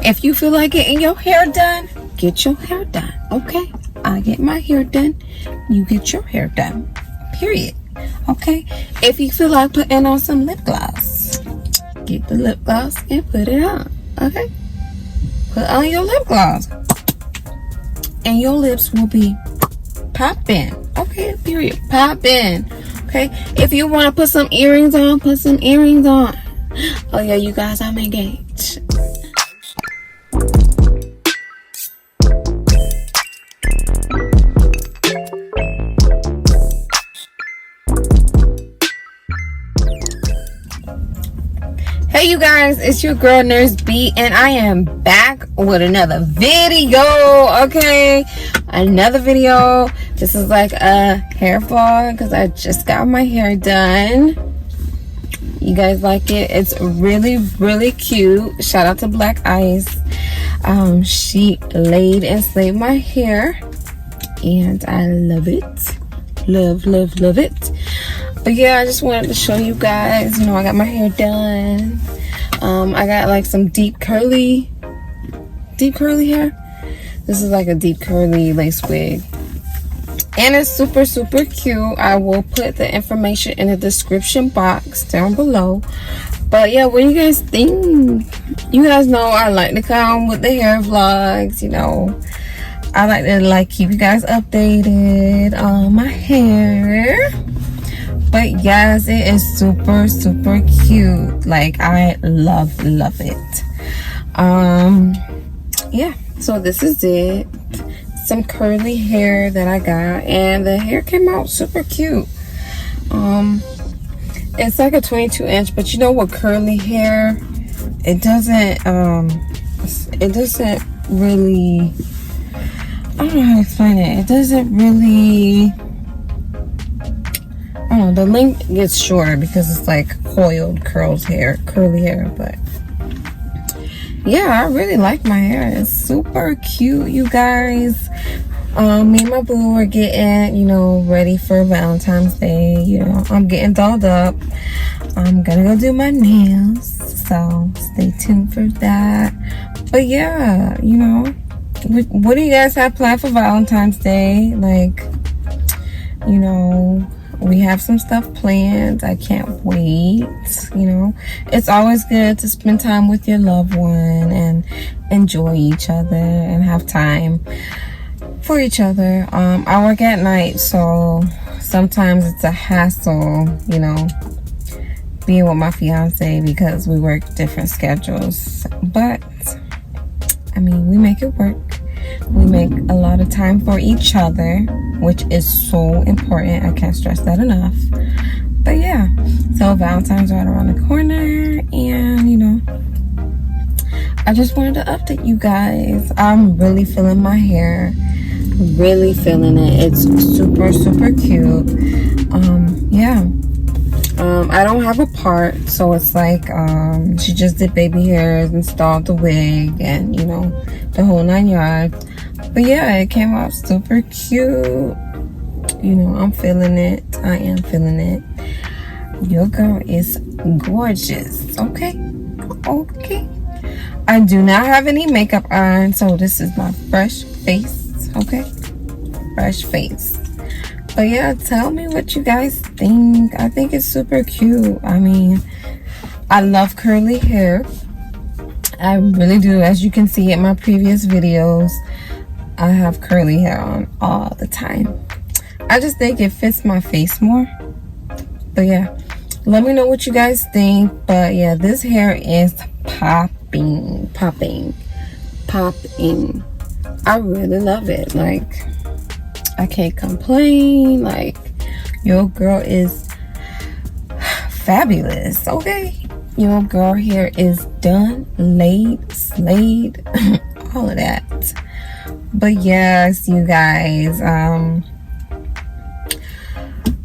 If you feel like getting your hair done, get your hair done, okay? I get my hair done, you get your hair done, period. Okay, if you feel like putting on some lip gloss, get the lip gloss and put it on. Okay, put on your lip gloss and your lips will be popping. Okay, period, popping. Okay, if you want to put some earrings on, put some earrings on. Oh yeah, you guys, I'm engaged. Hey you guys, it's your girl NurseBee, and I am back with another video. Okay, another video. This is like a hair vlog because I just got my hair done. You guys like it? It's really cute. Shout out to Black Ice. She laid and slayed my hair and I love it. Love it. But yeah, I just wanted to show you guys, I got my hair done. I got like some deep curly hair. This is like a deep curly lace wig. And it's super cute. I will put the information in the description box down below. But yeah, what do you guys think? You guys know I like to come with the hair vlogs, I like to keep you guys updated on my hair. But yes, it is super cute. Like, I love it. Yeah, so this is it. Some curly hair that I got, and the hair came out super cute. It's like a 22-inch, but you know what, curly hair, it doesn't really, I don't know how to explain it. It doesn't really, I don't know, the length gets shorter because it's like coiled curly hair. But yeah, I really like my hair. It's super cute, you guys. Me and my boo are getting, ready for Valentine's Day. I'm getting dolled up. I'm gonna go do my nails, so stay tuned for that. But yeah, what do you guys have planned for Valentine's Day? We have some stuff planned. I can't wait. It's always good to spend time with your loved one and enjoy each other and have time for each other. I work at night, so sometimes it's a hassle, being with my fiance because we work different schedules. But I mean, we make it work. We make a lot of time for each other, which is so important. I can't stress that enough. But yeah, so Valentine's right around the corner, and I just wanted to update you guys. I'm really feeling my hair, really feeling it. It's super cute. Yeah, I don't have a part, so it's like she just did baby hairs, installed the wig, and the whole 9 yards. But yeah, it came out super cute. I'm feeling it. I am feeling it. Your girl is gorgeous. Okay. I do not have any makeup on, so this is my fresh face. Okay, fresh face. But yeah, tell me what you guys think. I think it's super cute. I mean, I love curly hair. I really do. As you can see in my previous videos, I have curly hair on all the time. I just think it fits my face more. But yeah, let me know what you guys think. But yeah, this hair is popping. I really love it. I can't complain. Your girl is fabulous. Okay, your girl hair is done, laid, slayed, all of that. But yes, you guys,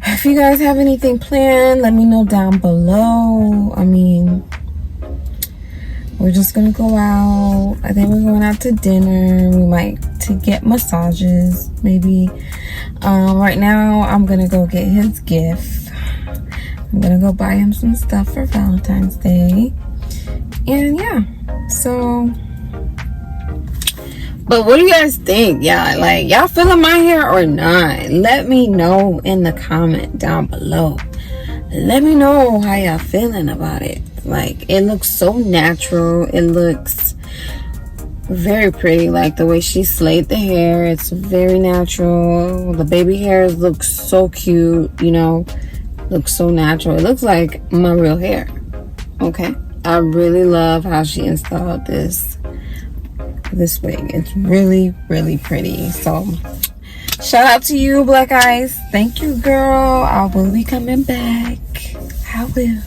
if you guys have anything planned, let me know down below. I mean, we're just gonna go out. I think we're going out to dinner. We might to get massages, maybe. Right now, I'm gonna go get his gift. I'm gonna go buy him some stuff for Valentine's Day. And yeah, so But what do you guys think? Yeah, like, y'all feeling my hair or not? Let me know in the comment down below. Let me know how y'all feeling about it. Like, it looks so natural. It looks very pretty. Like the way she slayed the hair, it's very natural. The baby hairs look so cute, you know, looks so natural. It looks like my real hair. Okay, I really love how she installed this wig. It's really, really pretty. So shout out to you, Black Eyes. Thank you, girl. I will be coming back. I will.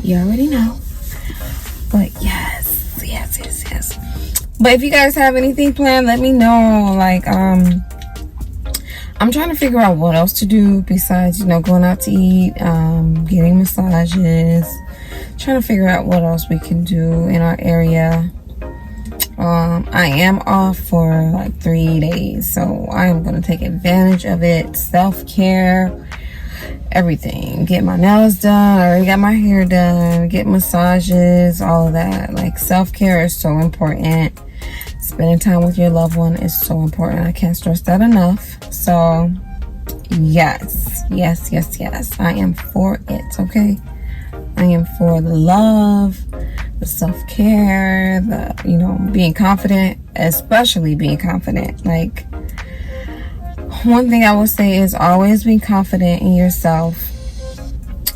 You already know. But yes. But if you guys have anything planned, let me know. Like, I'm trying to figure out what else to do besides, you know, going out to eat, getting massages. Trying to figure out what else we can do in our area. I am off for like 3 days, so I am going to take advantage of it. Self-care, everything. Get my nails done. I already got my hair done. Get massages, all of that. Like, self-care is so important. Spending time with your loved one is so important. I can't stress that enough. So yes, I am for it. Okay, I am for the love, the self-care, the, you know, being confident, especially being confident. Like, one thing I will say is always be confident in yourself.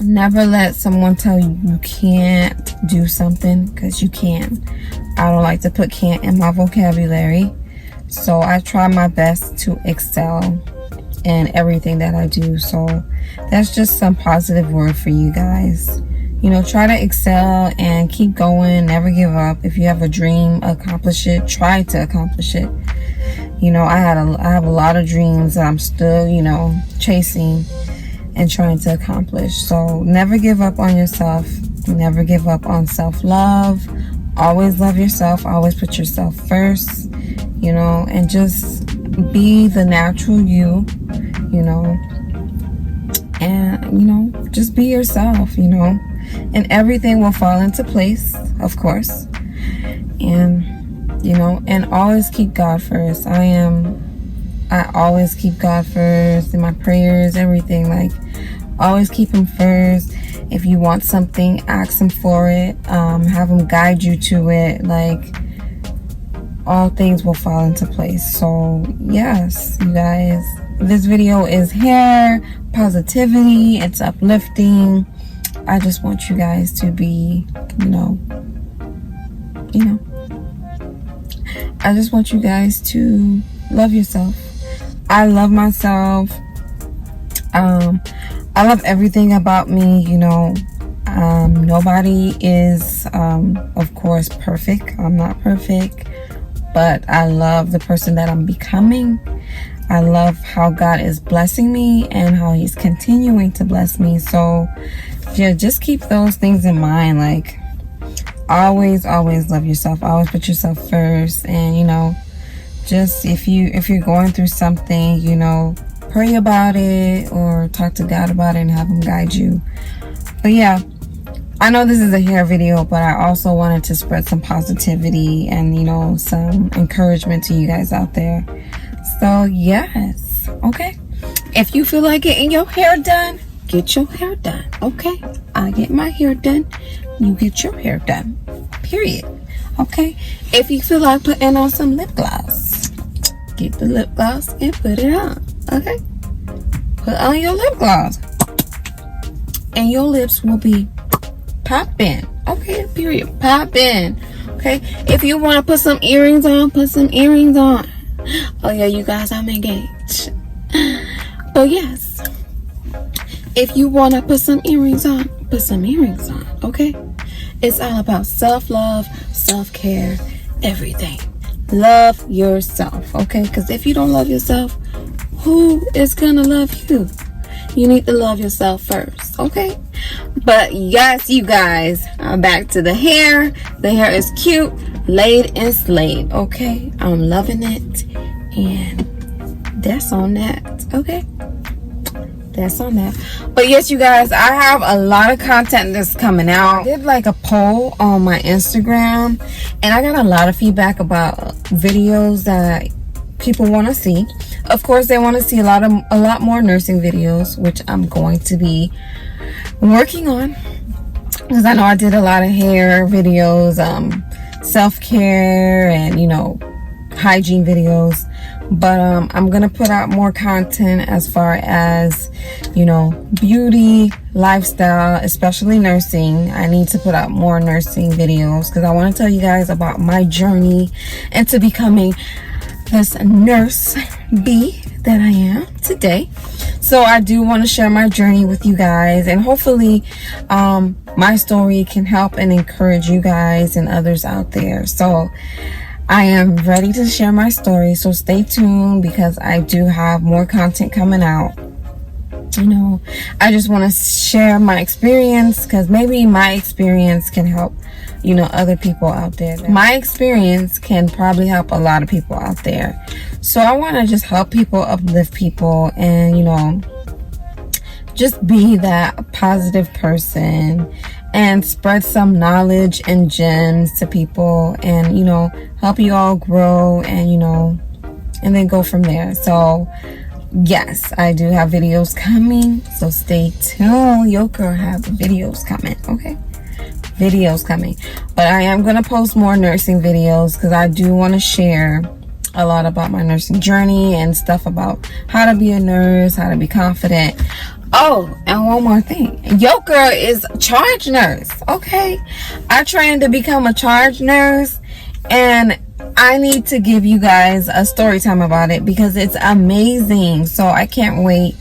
Never let someone tell you you can't do something, because you can. I don't like to put can't in my vocabulary, so I try my best to excel in everything that I do. So that's just some positive word for you guys. You know, try to excel and keep going. Never give up. If you have a dream, accomplish it. Try to accomplish it. You know, I have a lot of dreams that I'm still, you know, chasing and trying to accomplish. So never give up on yourself. Never give up on self-love. Always love yourself. Always put yourself first, you know, and just be the natural you, you know, and, you know, just be yourself, you know, and everything will fall into place, of course. And, you know, and always keep God first. I always keep God first in my prayers, everything. Like, always keep him first. If you want something, ask him for it. Have him guide you to it. Like, all things will fall into place. So yes, you guys, this video is hair positivity. It's uplifting. I just want you guys to be, you know, I just want you guys to love yourself. I love myself. I love everything about me, you know. Nobody is, of course, perfect. I'm not perfect, but I love the person that I'm becoming. I love how God is blessing me and how he's continuing to bless me. So yeah, just keep those things in mind. Like, always love yourself. Always put yourself first. And, you know, just if you're going through something, you know, pray about it or talk to God about it and have him guide you. But yeah, I know this is a hair video, but I also wanted to spread some positivity and, you know, some encouragement to you guys out there. So yes, okay, if you feel like getting your hair done, get your hair done. Okay, I get my hair done, you get your hair done, period. Okay, if you feel like putting on some lip gloss, get the lip gloss and put it on. Okay, put on your lip gloss and your lips will be popping. Okay, period, popping. Okay, if you want to put some earrings on, put some earrings on. Oh yeah, you guys, I'm engaged. But yes, if you want to put some earrings on, put some earrings on. Okay, it's all about self-love, self-care, everything. Love yourself. Okay, because if you don't love yourself, who is gonna love you? You need to love yourself first. Okay, but yes, you guys, I'm back to the hair. The hair is cute, laid and slayed. Okay, I'm loving it, and that's on that. Okay, that's on that. But yes, you guys, I have a lot of content that's coming out. I did like a poll on my Instagram, and I got a lot of feedback about videos that people want to see. Of course, they want to see a lot more nursing videos, which I'm going to be working on, because I know I did a lot of hair videos, self-care, and, you know, hygiene videos. But I'm gonna put out more content as far as, you know, beauty, lifestyle, especially nursing. I need to put out more nursing videos because I want to tell you guys about my journey into becoming this nurse bee that I am today. So I do want to share my journey with you guys, and hopefully my story can help and encourage you guys and others out there. So I am ready to share my story, so stay tuned because I do have more content coming out. You know, I just want to share my experience because maybe my experience can help, you know, other people out there. My experience can probably help a lot of people out there. So I want to just help people, uplift people, and, you know, just be that positive person and spread some knowledge and gems to people, and, you know, help you all grow, and, you know, and then go from there. So yes, I do have videos coming, so stay tuned. Your girl have videos coming, okay? Videos coming. But I am going to post more nursing videos because I do want to share a lot about my nursing journey and stuff about how to be a nurse, how to be confident. Oh, and one more thing. Your girl is a charge nurse, okay? I trained to become a charge nurse, and I need to give you guys a story time about it because it's amazing. So I can't wait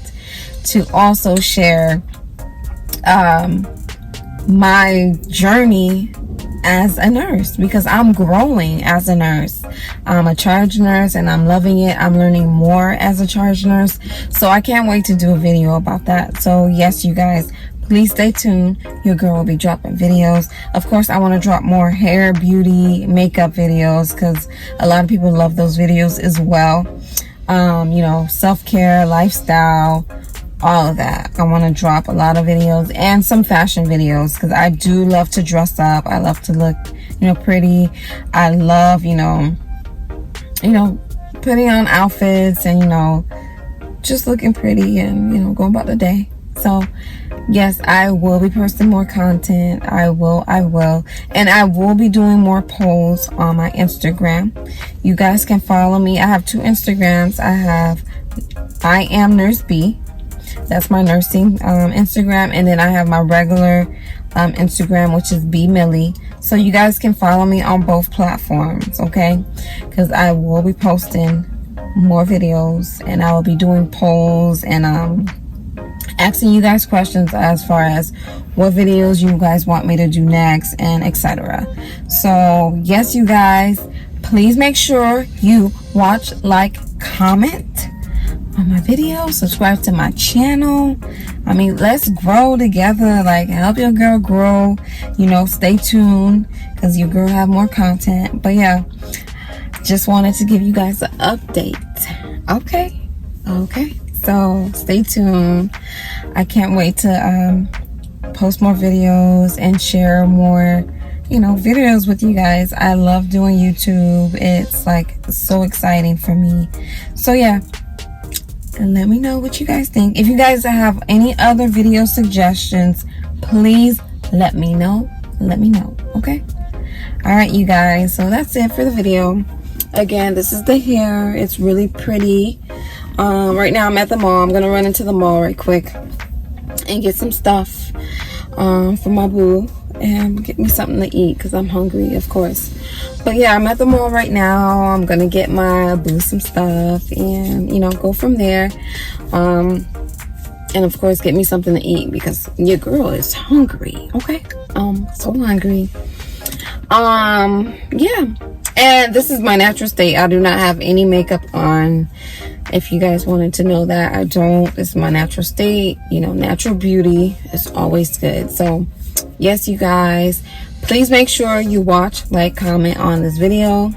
to also share my journey as a nurse, because I'm growing as a nurse. I'm a charge nurse and I'm loving it. I'm learning more as a charge nurse. So I can't wait to do a video about that. So yes, you guys, please stay tuned. Your girl will be dropping videos. Of course, I want to drop more hair, beauty, makeup videos because a lot of people love those videos as well. You know, self-care, lifestyle, all of that. I want to drop a lot of videos and some fashion videos because I do love to dress up. I love to look, you know, pretty. I love, you know, putting on outfits and, you know, just looking pretty and, you know, going about the day. So yes, I will be posting more content. I will. And I will be doing more polls on my Instagram. You guys can follow me. I have 2 Instagrams. I have iamNurseBee. That's my nursing Instagram. And then I have my regular Instagram, which is BeeMillii. So you guys can follow me on both platforms, okay? Because I will be posting more videos, and I will be doing polls and asking you guys questions as far as what videos you guys want me to do next, and etc. So yes, you guys, please make sure you watch, like, comment on my video, subscribe to my channel. I mean, let's grow together. Like, help your girl grow. You know, stay tuned because your girl have more content. But yeah, just wanted to give you guys an update. Okay, so stay tuned. I can't wait to post more videos and share more, you know, videos with you guys. I love doing YouTube. It's like so exciting for me. So yeah, and let me know what you guys think. If you guys have any other video suggestions, please let me know. Okay? All right, you guys, so that's it for the video. Again, this is the hair. It's really pretty. Right now I'm at the mall. I'm gonna run into the mall right quick and get some stuff for my boo and get me something to eat because I'm hungry, of course. But yeah, I'm at the mall right now. I'm gonna get my boo some stuff and, you know, go from there. And of course get me something to eat because your girl is hungry. Okay, so hungry. Yeah, and this is my natural state. I do not have any makeup on. If you guys wanted to know that, I don't. This is my natural state. You know, natural beauty is always good. So yes, you guys, please make sure you watch, like, comment on this video.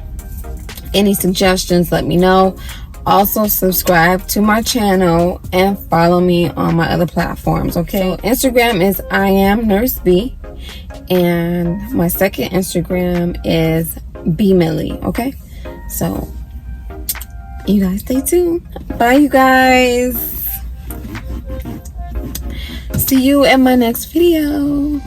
Any suggestions, let me know. Also subscribe to my channel and follow me on my other platforms, okay? Instagram is iamNurseBee, and my second Instagram is BeeMillii, okay? So you guys stay tuned. Bye, you guys. See you in my next video.